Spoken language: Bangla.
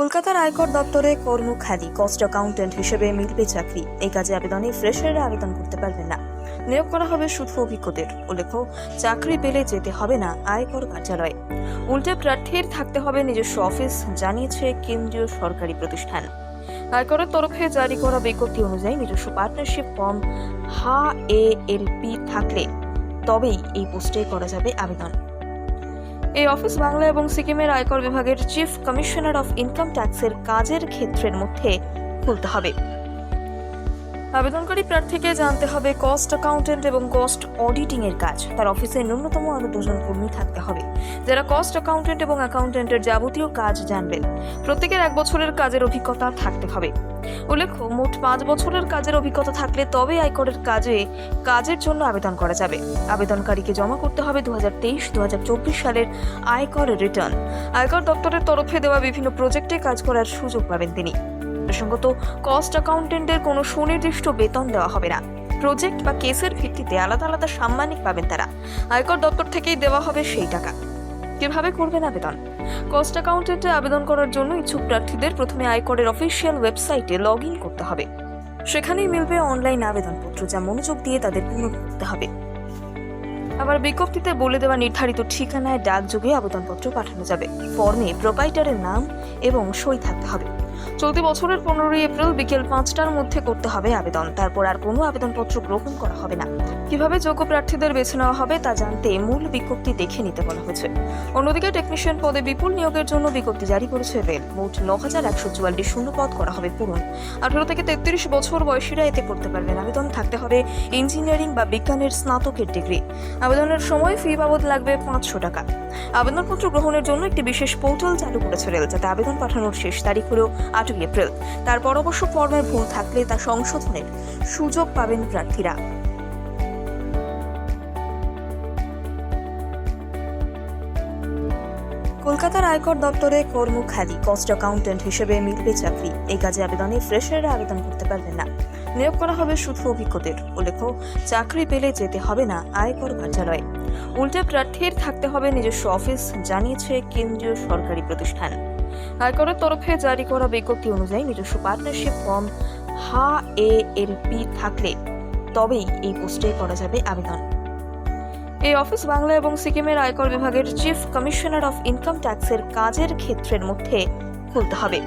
কলকাতার আয়কর দপ্তরে কর্মখালি কস্ট অ্যাকাউন্টেন্ট হিসেবে মিলবে চাকরি। এই কাজে আবেদনে ফ্রেশাররা আবেদন করতে পারবেন না। নিয়োগ করা হবে শুধু অভিজ্ঞদের। উল্লেখ্য, চাকরি পেলে যেতে হবে না আয়কর কার্যালয়ে, উল্টে প্রার্থীর থাকতে হবে নিজস্ব অফিস, জানিয়েছে কেন্দ্রীয় সরকারি প্রতিষ্ঠান। আয়করের তরফে জারি করা বিজ্ঞপ্তি অনুযায়ী নিজস্ব পার্টনারশিপ ফর্ম HALP থাকলে তবেই এই পোস্টে করা যাবে আবেদন। এই অফিস বাংলা এবং সিকিমের আয়কর বিভাগের চিফ কমিশনার অফ ইনকাম ট্যাক্সের কাজের ক্ষেত্রের মধ্যে খুলতে হবে। আবেদনকারী প্রার্থীকে জানতে হবে কস্ট অ্যাকাউন্টেন্ট এবং কস্ট অডিটিং এর কাজ। তার অফিসে ন্যূনতম আরো 2 জন কর্মী থাকতে হবে, যারা কস্ট অ্যাকাউন্টেন্ট এবং অ্যাকাউন্টেন্টের যাবতীয় কাজ জানবেন। প্রত্যেকের 1 বছরের কাজের অভিজ্ঞতা থাকতে হবে। উল্লেখ্য, মোট 5 বছরের কাজের অভিজ্ঞতা থাকলে তবে আয়করের কাজের জন্য আবেদন করা যাবে। আবেদনকারীকে জমা করতে হবে 2023-2024 সালের আয়কর রিটার্ন। আয়কর দপ্তরের তরফে দেওয়া বিভিন্ন প্রজেক্টে কাজ করার সুযোগ পাবেন তিনি। প্রসঙ্গত, কস্ট অ্যাকাউন্টেন্টের কোনো সুনির্দিষ্ট বেতন দেওয়া হবে না। প্রজেক্ট বা কেসের ভিত্তিতে আলাদা আলাদা সাম্মানিক পাবেন তারা। আয়কর দপ্তর থেকেই দেওয়া হবে সেই টাকা। কিভাবে করবেন আবেদন? কস্ট অ্যাকাউন্টেন্টে আবেদন করার জন্য ইচ্ছুক প্রার্থীদের প্রথমে আয়করের অফিসিয়াল ওয়েবসাইটে লগ ইন করতে হবে। সেখানেই মিলবে অনলাইন আবেদনপত্র, যা মনোযোগ দিয়ে তাদের পূরণ করতে হবে। আবার বিজ্ঞপ্তিতে বলে দেওয়া নির্ধারিত ঠিকানায় ডাকযোগে আবেদনপত্র পাঠানো যাবে। ফর্মে প্রোপাইটারের নাম এবং সই থাকতে হবে। চলতি বছরের 15 এপ্রিল বিকেল 5টার মধ্যে করতে হবে আবেদন। তারপর আর কোনো আবেদনপত্র গ্রহণ করা হবে না। কিভাবে যোগ্য প্রার্থীদের বেছে নেওয়া হবে তা জানতে মূল বিজ্ঞপ্তি দেখে নিতে বলা হয়েছে। অন্যদিকে টেকনিশিয়ান পদে বিপুল নিয়োগের জন্য বিজ্ঞপ্তি জারি করেছে রেল। মোট 9144 শূন্যপদ করা হবে পূরণ। 18 থেকে 33 বছর বয়সীরা এতে করতে পারবেন আবেদন। থাকতে হবে ইঞ্জিনিয়ারিং বা বিজ্ঞানের স্নাতকের ডিগ্রি। আবেদনের সময় ফি বাবদ লাগবে 500 টাকা। আবেদনপত্র গ্রহণের জন্য একটি বিশেষ পোর্টাল চালু করেছে রেল, যাতে আবেদন পাঠানোর শেষ তারিখ হল 8 এপ্রিল। তারপর অবশ্য ফর্মের ভুল থাকলে তা সংশোধনের সুযোগ পাবেন প্রার্থীরা। কলকাতার আয়কর দপ্তরে কর্মখালি কস্ট অ্যাকাউন্টেন্ট হিসেবে মিলবে চাকরি। এই কাজে আবেদনে ফ্রেশাররা আবেদন করতে পারবেন না। নিয়োগ করা হবে শুধু অভিজ্ঞদের। উল্লেখ্য, চাকরি পেলে যেতে হবে না আয়কর কার্যালয়ে, উল্টে প্রার্থীর থাকতে হবে নিজস্ব অফিস, জানিয়েছে কেন্দ্রীয় সরকারি প্রতিষ্ঠান। আয়করের তরফে জারি করা বিজ্ঞপ্তি অনুযায়ী নিজস্ব পার্টনারশিপ ফর্ম HALP থাকলে তবেই এই পোস্টে করা যাবে আবেদন। এই অফিস বাংলা এবং সিকিমের আয়কর বিভাগের চিফ কমিশনার অফ ইনকাম ট্যাক্সের কাজের ক্ষেত্রের মধ্যে খুলতে হবে।